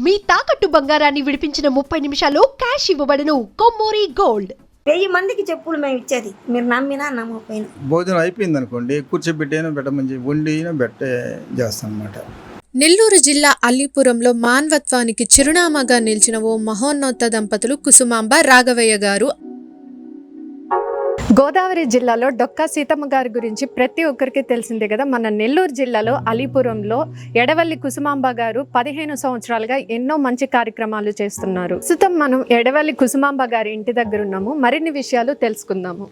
మీ తాకట్టు బంగారాన్ని విడిపించిన 30 నిమిషాల్లో క్యాష్ ఇవ్వబడును. కొమ్మూరి గోల్డ్. 1000 మందికి చెప్పులు మేము ఇచ్చేది, మీరు నమ్మినా నమ్మకపోయినా. భోజనం అయిపోయింది అనుకోండి, కూర్చోబెట్టేనో పెట్టమని వండినో పెట్టే చేస్తాం అన్నమాట. నెల్లూరు జిల్లా అల్లీపురంలో మానవత్వానికి చిరునామాగా నిలిచిన ఓ మహోన్నత దంపతులు కుసుమాంబ రాఘవయ్య గారు. గోదావరి జిల్లాలో డొక్కా సీతమ్మ గారి గురించి ప్రతి ఒక్కరికి తెలిసిందే కదా. మన నెల్లూరు జిల్లాలో అలీపురంలో ఎడవల్లి కుసుమాంబ గారు 15 సంవత్సరాలుగా ఎన్నో మంచి కార్యక్రమాలు చేస్తున్నారు. ప్రస్తుతం మనం ఎడవల్లి కుసుమాంబ గారి ఇంటి దగ్గర ఉన్నాము. మరిన్ని విషయాలు తెలుసుకుందాము.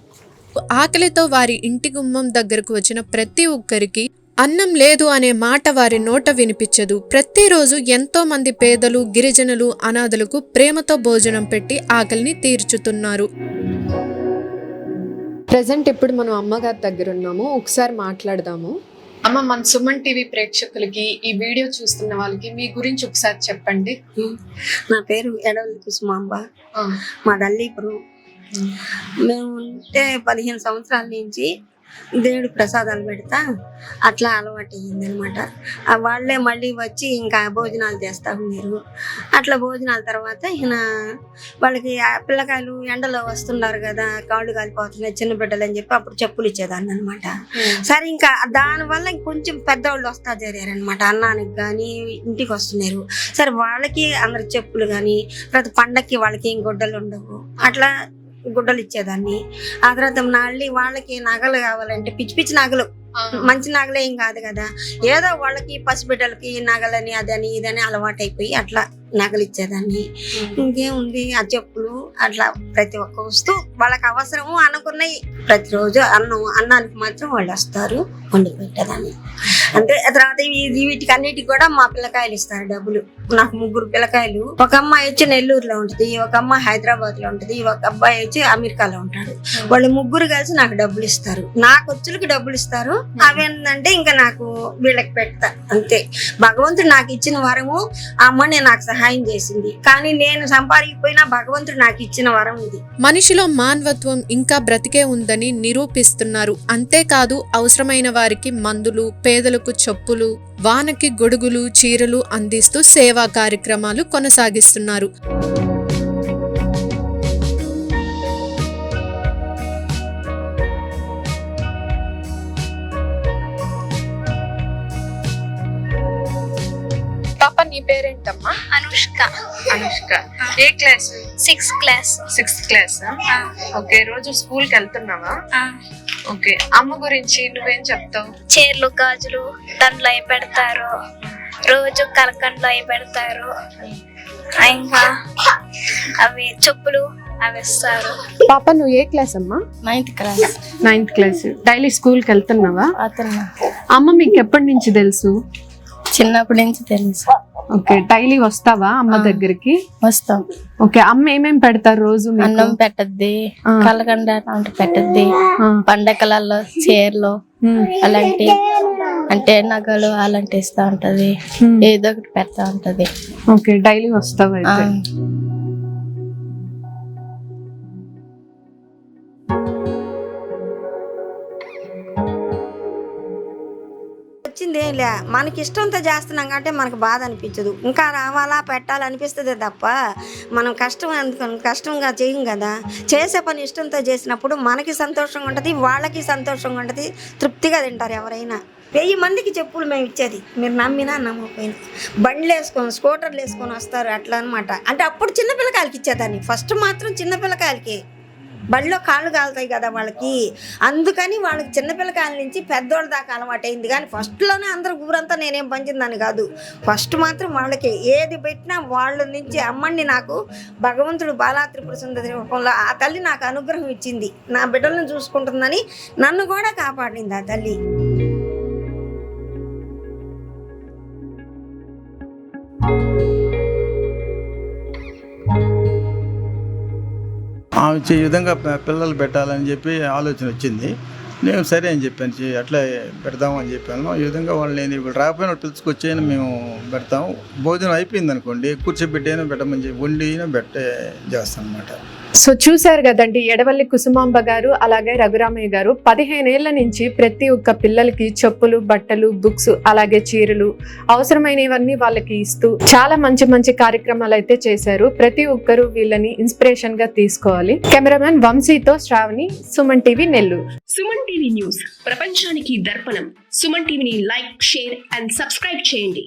ఆకలితో వారి ఇంటి గుమ్మం దగ్గరకు వచ్చిన ప్రతి ఒక్కరికి అన్నం లేదు అనే మాట వారి నోట వినిపించదు. ప్రతిరోజు ఎంతో మంది పేదలు, గిరిజనులు, అనాథలకు ప్రేమతో భోజనం పెట్టి ఆకలిని తీర్చుతున్నారు. ప్రజెంట్ ఇప్పుడు మనం అమ్మగారి దగ్గర ఉన్నాము. ఒకసారి మాట్లాడదాము. అమ్మ, మన సుమన్ టీవీ ప్రేక్షకులకి, ఈ వీడియో చూస్తున్న వాళ్ళకి మీ గురించి ఒకసారి చెప్పండి. నా పేరు ఎడవల్లి కుసుమాంబ, మాది అల్లీపురం. మేము ఉంటే 15 సంవత్సరాల నుంచి దేవుడు ప్రసాదాలు పెడతా అట్లా అలవాటు అయ్యింది అనమాట. వాళ్ళే మళ్ళీ వచ్చి ఇంకా భోజనాలు చేస్తా ఉన్నారు. అట్లా భోజనాల తర్వాత ఈయన వాళ్ళకి పిల్లకాయలు ఎండలో వస్తున్నారు కదా, కాళ్ళు కాలిపోతున్నాయి చిన్న బిడ్డలు అని చెప్పి అప్పుడు చెప్పులు ఇచ్చేదాన్ని అనమాట. సరే, ఇంకా దానివల్ల కొంచెం పెద్దవాళ్ళు వస్తా జరిగారనమాట. అన్నానికి కానీ ఇంటికి వస్తున్నారు. సరే, వాళ్ళకి అందరికి చెప్పులు కానీ, ప్రతి పండక్కి వాళ్ళకి ఏం గుడ్డలు ఉండవు, అట్లా గుడ్డలు ఇచ్చేదాన్ని. ఆ తర్వాత మళ్ళీ వాళ్ళకి నగలు కావాలంటే పిచ్చి పిచ్చి నగలు, మంచి నగలు ఏం కాదు కదా, ఏదో వాళ్ళకి పసిబిడ్డలకి నగలని అదని ఇదని అలవాటు అయిపోయి అట్లా నగలు ఇచ్చేదాన్ని. ఇంకేముంది, ఆ చెప్పులు అట్లా ప్రతి ఒక్క వస్తువు వాళ్ళకి అవసరము అనుకున్నాయి. ప్రతిరోజు అన్నానికి మాత్రం వాళ్ళు వస్తారు, వండి పెట్టేదాన్ని అంతే. తర్వాత వీటికి అన్నిటికి కూడా మా పిల్లకాయలు ఇస్తారు డబ్బులు. నాకు 3 పిల్లకాయలు. ఒక అమ్మాయి వచ్చి నెల్లూరులో ఉంటుంది, ఒక అమ్మాయి హైదరాబాద్ లో ఉంటుంది, ఒక అబ్బాయి వచ్చి అమెరికాలో ఉంటాడు. వాళ్ళు 3 కలిసి నాకు డబ్బులు ఇస్తారు. నా ఖర్చులకి డబ్బులు ఇస్తారు. అవేంటంటే ఇంకా నాకు వీళ్ళకి పెడతా అంతే. భగవంతుడు నాకు ఇచ్చిన వరము ఆ అమ్మనే నాకు సహాయం చేసింది, కానీ నేను సంపాదించకపోయినా భగవంతుడు నాకు ఇచ్చిన వరం ఇది. మనిషిలో మానవత్వం ఇంకా బ్రతికే ఉందని నిరూపిస్తున్నారు. అంతేకాదు, అవసరమైన వారికి మందులు, పేదలకు చెప్పులు, వానకి గొడుగులు, చీరలు అందిస్తూ సేవా కార్యక్రమాలు కొనసాగిస్తున్నారు. పాప, నీ పేరేంటమ్మా? అనుష్క. అనుష్క. ఏ class? 6th class. 6th class. Okay, రోజు స్కూల్ కి వెళ్తున్నావా? ఓకే, అమ్మ గురించి నువ్వేం చెప్తావు? చీరలు, గాజులు, దండలు అవి పెడతారు, రోజు కలకండలు అవి పెడతారు, ఇంకా అవి చెప్పులు అవి ఇస్తారు. పాప, నువ్వు ఏ క్లాస్ అమ్మా? 9th class. 9th class. Daily school కి వెళ్తున్నావా? అతను అమ్మ మీకు ఎప్పటి నుంచి తెలుసు? చిన్నప్పటి నుంచి తెలుసు. ఓకే, డైలీ వస్తావా అమ్మ దగ్గరికి? వస్తాం. ఓకే, అమ్మ ఏమేం పెడతారు రోజు? అన్నం పెట్టద్ది, కలకండ అంటే పెట్టద్ది, పండగలలో చీరలు అలాంటి అంటే నగలు అలాంటి ఇస్తా ఉంటది, ఏదో ఒకటి పెడతా ఉంటది. ఓకే, డైలీ వస్తావా అయితే? వచ్చిందేం లే, మనకి ఇష్టంతో చేస్తున్నాం కాబట్టి మనకు బాధ అనిపించదు. ఇంకా రావాలా పెట్టాలనిపిస్తుంది తప్ప మనం కష్టంగా చేయం కదా. చేసే పని ఇష్టంతో చేసినప్పుడు మనకి సంతోషంగా ఉంటుంది, వాళ్ళకి సంతోషంగా ఉంటుంది, తృప్తిగా తింటారు ఎవరైనా. 1000 మందికి చెప్పులు మేము ఇచ్చేది, మీరు నమ్మినా నమ్మకపోయినా. బండ్లు వేసుకొని, స్కూటర్లు వేసుకొని వస్తారు అట్లా అనమాట. అంటే అప్పుడు చిన్నపిల్లకాయలకి ఇచ్చేదాన్ని. ఫస్ట్ మాత్రం చిన్నపిల్లకాయలకి బడిలో కాళ్ళు కాలుతాయి కదా వాళ్ళకి, అందుకని వాళ్ళకి చిన్నపిల్లకాయల నుంచి పెద్దోళ్ళ దాకా అలవాటైంది. కానీ ఫస్ట్లోనే అందరు ఊరంతా నేనేం పంచిందని కాదు, ఫస్ట్ మాత్రం వాళ్ళకి ఏది పెట్టినా వాళ్ళ నుంచి అమ్మని నాకు భగవంతుడు బాలా త్రిపుర సుందరి రూపంలో ఆ తల్లి నాకు అనుగ్రహం ఇచ్చింది. నా బిడ్డలను చూసుకుంటుందని నన్ను కూడా కాపాడింది ఆ తల్లి. ఆమె ఈ విధంగా పిల్లలు పెట్టాలని చెప్పి ఆలోచన వచ్చింది. నేను సరే అని చెప్పాను, అట్లా పెడదామని చెప్పాను. ఈ విధంగా వాళ్ళని ఇప్పుడు రాకపోయినా వాళ్ళు పిలుచుకొచ్చేయని మేము పెడతాం. భోజనం అయిపోయింది అనుకోండి, కూర్చోబెట్టేనా పెట్టమని చెప్పి వండినా చేస్తాం అన్నమాట. సో చూశారు కదండి, ఎడవల్లి కుసుమాంబ గారు అలాగే రఘురామయ్య గారు 15 ఏళ్ల నుంచి ప్రతి ఒక్క పిల్లలకి చెప్పులు, బట్టలు, బుక్స్, అలాగే చీరలు అవసరమైనవన్నీ వాళ్ళకి ఇస్తూ చాలా మంచి మంచి కార్యక్రమాలు అయితే చేశారు. ప్రతి ఒక్కరూ వీళ్ళని ఇన్స్పిరేషన్ గా తీసుకోవాలి. కెమెరామెన్ వంశీతో Sravani, Suman TV, Nellore. Suman TV news ప్రపంచానికి దర్పణం. సుమన్ టీవీని లైక్, షేర్ అండ్ సబ్స్క్రైబ్ చేయండి.